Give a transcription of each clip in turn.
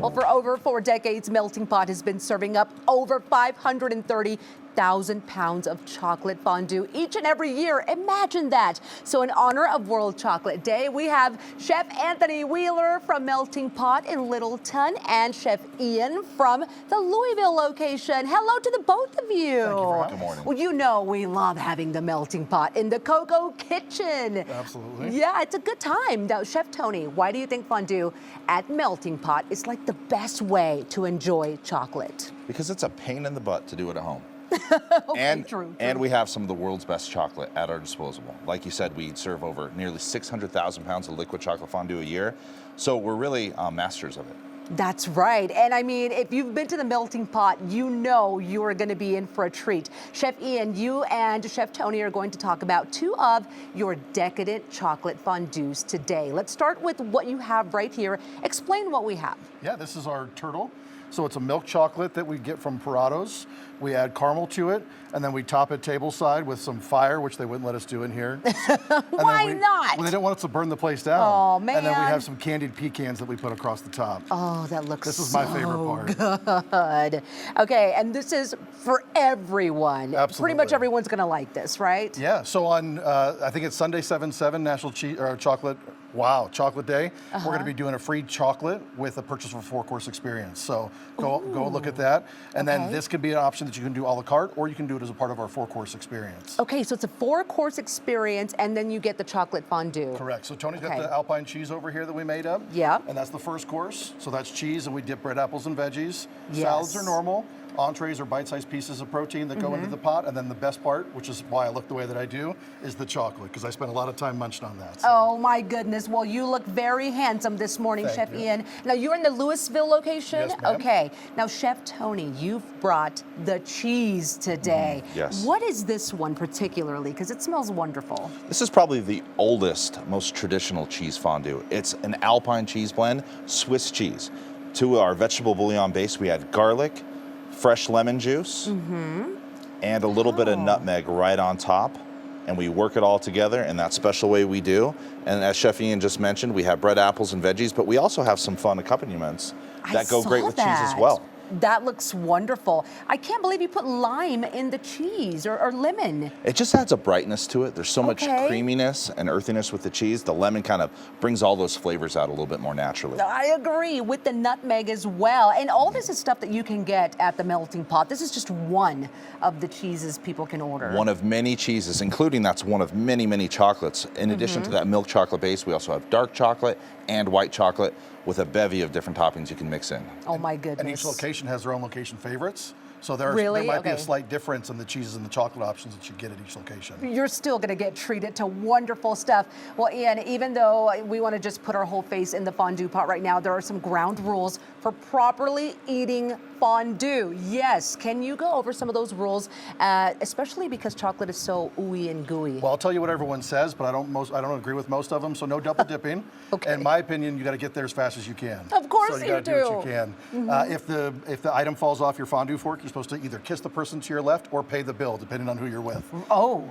Well, for over 4 decades, Melting Pot has been serving up over 530,000 pounds of chocolate fondue each and every year. Imagine that. So in honor of World Chocolate Day, we have Chef Anthony Wheeler from Melting Pot in Littleton and Chef Ian from the Louisville location. Hello to the both of you. Thank you for having us. Good morning. Well, you know we love having the Melting Pot in the Cocoa Kitchen. Absolutely. Yeah, it's a good time. Now, Chef Tony, why do you think fondue at Melting Pot is like the best way to enjoy chocolate? Because it's a pain in the butt to do it at home. Okay, true. And we have some of the world's best chocolate at our disposal. Like you said, we serve over nearly 600,000 pounds of liquid chocolate fondue a year. So we're really masters of it. That's right. And I mean, if you've been to the Melting Pot, you know you are going to be in for a treat. Chef Ian, you and Chef Tony are going to talk about 2 of your decadent chocolate fondues today. Let's start with what you have right here. Explain what we have. Yeah, this is our turtle. So it's a milk chocolate that we get from Parados. We add caramel to it, and then we top it table side with some fire, which they wouldn't let us do in here. Why not? Well, they don't want us to burn the place down. Oh, man. And then we have some candied pecans that we put across the top. Oh, that looks This is my favorite part. Good. Okay, and this is for everyone. Absolutely. Pretty much everyone's going to like this, right? Yeah, so on, I think it's Sunday 7/7, National Chocolate Day. We're going to be doing a free chocolate with a purchase of a 4-course experience. So go look at that. And then this could be an option that you can do a la carte, or you can do it as a part of our 4-course experience. Okay, so it's a 4-course experience, and then you get the chocolate fondue. Correct. So Tony's got the Alpine cheese over here that we made up. Yeah. And that's the first course. So that's cheese, and we dip bread, apples, and veggies. Yes. Salads are normal. Entrees are bite-sized pieces of protein that go into the pot, and then the best part, which is why I look the way that I do, is the chocolate, because I spent a lot of time munching on that. So. Oh my goodness. Well, you look very handsome this morning, Thank Chef you. Ian. Now, you're in the Louisville location? Yes, ma'am. Okay. Now, Chef Tony, you've brought the cheese today. Yes. What is this one particularly? Because it smells wonderful. This is probably the oldest, most traditional cheese fondue. It's an Alpine cheese blend, Swiss cheese. To our vegetable bouillon base, we add garlic, fresh lemon juice, and a little bit of nutmeg right on top. And we work it all together in that special way we do. And as Chef Ian just mentioned, we have bread, apples, and veggies, but we also have some fun accompaniments that go great with cheese as well. That looks wonderful. I can't believe you put lime in the cheese or lemon. It just adds a brightness to it. There's so much creaminess and earthiness with the cheese. The lemon kind of brings all those flavors out a little bit more naturally. I agree with the nutmeg as well. And all this is stuff that you can get at the Melting Pot. This is just one of the cheeses people can order. One of many cheeses, including that's one of many, many chocolates. In addition to that milk chocolate base, we also have dark chocolate and white chocolate with a bevy of different toppings you can mix in. Oh my goodness. And each location has their own location favorites. So there might be a slight difference in the cheeses and the chocolate options that you get at each location. You're still going to get treated to wonderful stuff. Well, Ian, even though we want to just put our whole face in the fondue pot right now, there are some ground rules for properly eating fondue. Yes, can you go over some of those rules, especially because chocolate is so ooey and gooey? Well, I'll tell you what everyone says, but I don't agree with most of them. So no double dipping. Okay. In my opinion, you got to get there as fast as you can. Of course so you you got to do what you can. If the item falls off your fondue fork, you're supposed to either kiss the person to your left or pay the bill, depending on who you're with. Oh.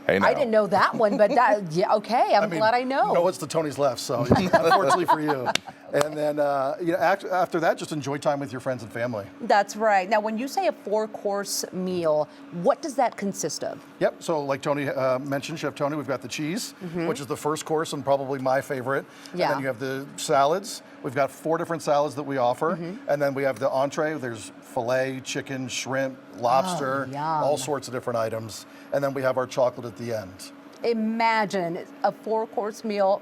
Hey, I didn't know that one, but yeah, okay, I'm glad I know. No, it's to Tony's left, so unfortunately for you. And then after that, just enjoy time with your friends and family. That's right. Now, when you say a 4-course meal, what does that consist of? Yep, so like Tony mentioned, Chef Tony, we've got the cheese, which is the first course and probably my favorite. Yeah. And then you have the salads. We've got 4 different salads that we offer. And then we have the entree. There's filet, chicken, shrimp, lobster, all sorts of different items. And then we have our chocolate at the end. Imagine a 4-course meal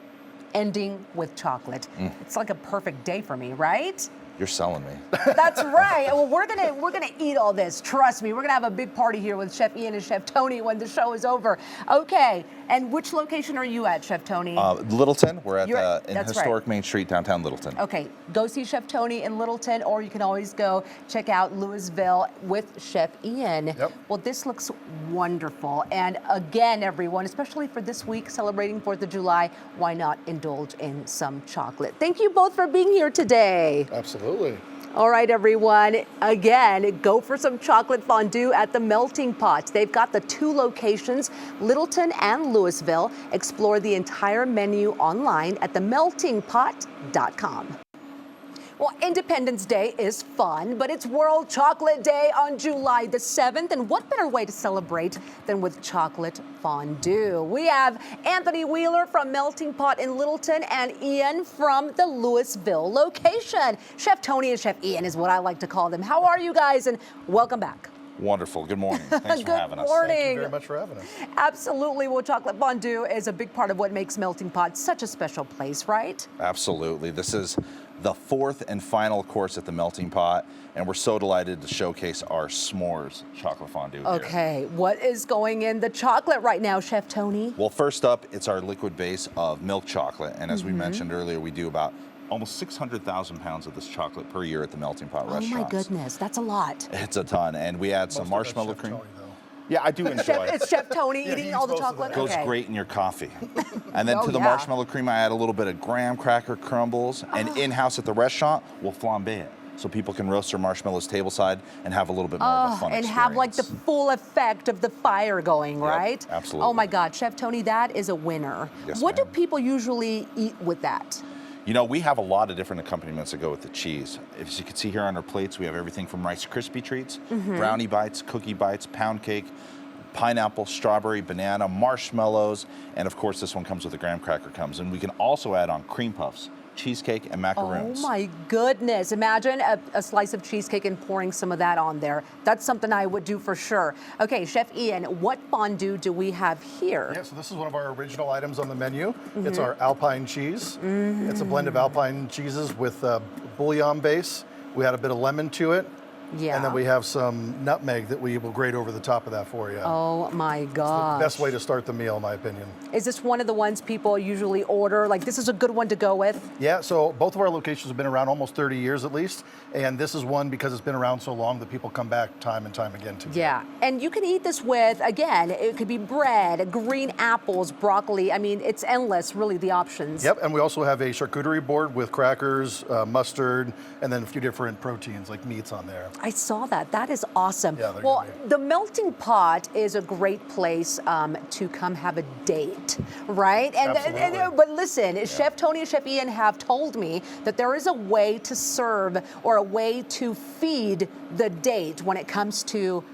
ending with chocolate. It's like a perfect day for me, right? You're selling me. That's right. Well, we're gonna eat all this. Trust me. We're gonna have a big party here with Chef Ian and Chef Tony when the show is over. Okay. And which location are you at, Chef Tony? Littleton. We're at in that's historic Main Street, downtown Littleton. Okay. Go see Chef Tony in Littleton, or you can always go check out Louisville with Chef Ian. Yep. Well, this looks wonderful. And again, everyone, especially for this week celebrating 4th of July, why not indulge in some chocolate? Thank you both for being here today. Absolutely. All right, everyone. Again, go for some chocolate fondue at the Melting Pot. They've got the 2 locations, Littleton and Louisville. Explore the entire menu online at themeltingpot.com. Well, Independence Day is fun, but it's World Chocolate Day on July the 7th. And what better way to celebrate than with chocolate fondue? We have Anthony Wheeler from Melting Pot in Littleton and Ian from the Louisville location. Chef Tony and Chef Ian is what I like to call them. How are you guys? And welcome back. Wonderful. Good morning. Thanks for having us. Good morning. Thank you very much for having us. Absolutely. Well, chocolate fondue is a big part of what makes Melting Pot such a special place, right? Absolutely. This is the fourth and final course at the Melting Pot, and we're so delighted to showcase our s'mores chocolate fondue here. Okay, what is going in the chocolate right now, Chef Tony? Well, first up, it's our liquid base of milk chocolate, and as we mentioned earlier, we do about almost 600,000 pounds of this chocolate per year at the Melting Pot restaurants. Oh my goodness, that's a lot. It's a ton, and we add some Most of marshmallow that's Chef cream. Tony, though. Yeah, I do enjoy it. It's Chef Tony Yeah, he eating eats all the most of chocolate? that. Goes Okay. great in your coffee. And then Oh, to the yeah. marshmallow cream, I add a little bit of graham cracker crumbles, and in-house at the restaurant, we'll flambe it. So people can roast their marshmallows tableside and have a little bit more of a fun And experience. have like the full effect of the fire going, Yep, right? absolutely. Oh my God, Chef Tony, that is a winner. Yes, What do ma'am. people usually eat with that? You know, we have a lot of different accompaniments that go with the cheese. As you can see here on our plates, we have everything from Rice Krispie treats, brownie bites, cookie bites, pound cake, pineapple, strawberry, banana, marshmallows, and of course this one comes with a graham cracker comes. And we can also add on cream puffs, cheesecake, and macaroons. Oh my goodness. Imagine a slice of cheesecake and pouring some of that on there. That's something I would do for sure. Okay, Chef Ian, what fondue do we have here? Yeah, so this is one of our original items on the menu. It's our Alpine cheese. It's a blend of Alpine cheeses with a bouillon base. We add a bit of lemon to it. Yeah. And then we have some nutmeg that we will grate over the top of that for you. Oh my The God. best way to start the meal, in my opinion. Is this one of the ones people usually order? Like, this is a good one to go with? Yeah, so both of our locations have been around almost 30 years at least, and this is one because it's been around so long that people come back time and time again to. Yeah, and you can eat this with, again, it could be bread, green apples, broccoli. I mean, it's endless, really, the options. Yep, and we also have a charcuterie board with crackers, mustard, and then a few different proteins like meats on there. I saw that. That is awesome. Yeah, they're well, good. the Melting Pot is a great place to come have a date, right? Absolutely. But listen, Chef Tony and Chef Ian have told me that there is a way to serve or a way to feed the date when it comes to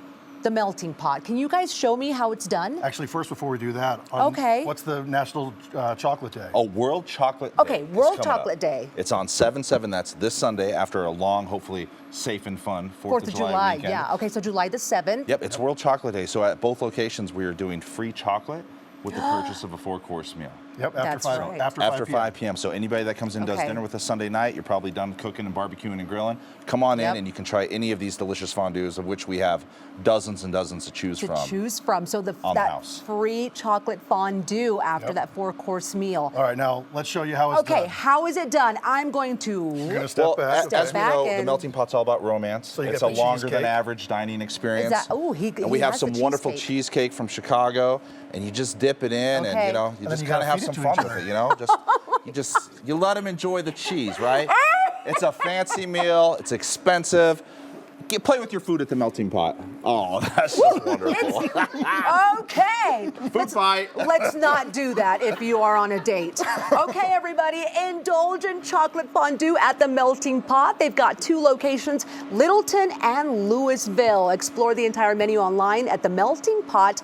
the Melting Pot. Can you guys show me how it's done? Actually, first, before we do that, Okay. what's the National Chocolate Day? Oh, World Chocolate Day. Okay, is World coming Chocolate up. Day. It's on 7/7. That's this Sunday after a long, hopefully safe and fun 4th of July, weekend. yeah. Okay, so July the 7th. Yep, it's World Chocolate Day. So at both locations, we are doing free chocolate with the purchase of a 4-course meal. Yep, after That's 5 right. After 5 5 p.m. So anybody that comes in and does Okay. dinner with us Sunday night, you're probably done cooking and barbecuing and grilling. Come on Yep. in and you can try any of these delicious fondues, of which we have dozens and dozens to choose To from. choose from. So On the that house. free chocolate fondue after Yep. that 4-course meal. All right, now let's show you how it's Okay, done. how is it done? I'm going You're to. gonna step back. Step as we back know, the and- Melting Pot's all about romance. So you It's get a the longer than cheesecake. average dining experience. Ooh, and we he have has some the wonderful cheesecake. cheesecake from Chicago, and you just dip it in, and Okay. you know, And you then just you kind gotta of have feed some it to fun each with other. it. You know, you let them enjoy the cheese, right? It's a fancy meal. It's expensive. Play with your food at the Melting Pot. Oh, that's just wonderful. Okay. Food fight. Let's not do that if you are on a date. Okay, everybody, indulge in chocolate fondue at the Melting Pot. They've got 2 locations, Littleton and Louisville. Explore the entire menu online at themeltingpot.com.